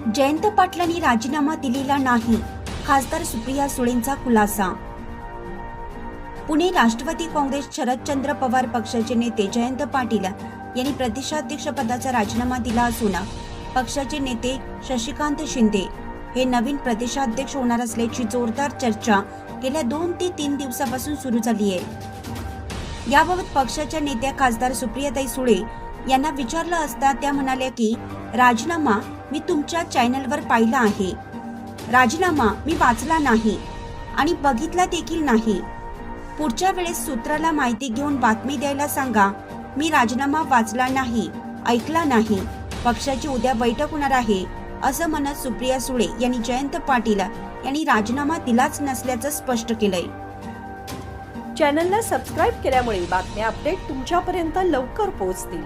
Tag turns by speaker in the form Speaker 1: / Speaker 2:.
Speaker 1: जयंत पाटलांनी राजीनामा दिलेला नाही, खासदार सुप्रिया सुळेंचा खुलासा। पुणे राष्ट्रवादी काँग्रेस शरदचंद्र पवार पक्षाचे नेते जयंत पाटील यांनी प्रदेशाध्यक्ष पदाचा राजीनामा दिला असून पक्षाचे नेते शशिकांत शिंदे हे नवीन प्रदेशाध्यक्ष होणार असल्याची जोरदार चर्चा गेल्या 2 ते 3 दिवसापासून सुरू झाली आहे। याबाबत पक्षाच्या नेत्या खासदार सुप्रियाताई सुळे यांना विचारलं असता त्या म्हणाल्या की राजीनामा मी तुमच्या चॅनलवर पाहिला आहे, राजीनामा मी वाचला नाही आणि बघितला देखील नाही। पुढच्या वेळेस सूत्राला माहिती घेऊन बातमी द्यायला सांगा। मी राजीनामा वाचला नाही, ऐकला नाही। पक्षाची उद्या बैठक होणार आहे असं म्हणत सुप्रिया सुळे यांनी जयंत पाटील यांनी राजीनामा दिलाच नसल्याचं स्पष्ट केलंय।
Speaker 2: चॅनलला सबस्क्राइब केल्यामुळे बातम्या अपडेट तुमच्यापर्यंत लवकर पोहोचतील।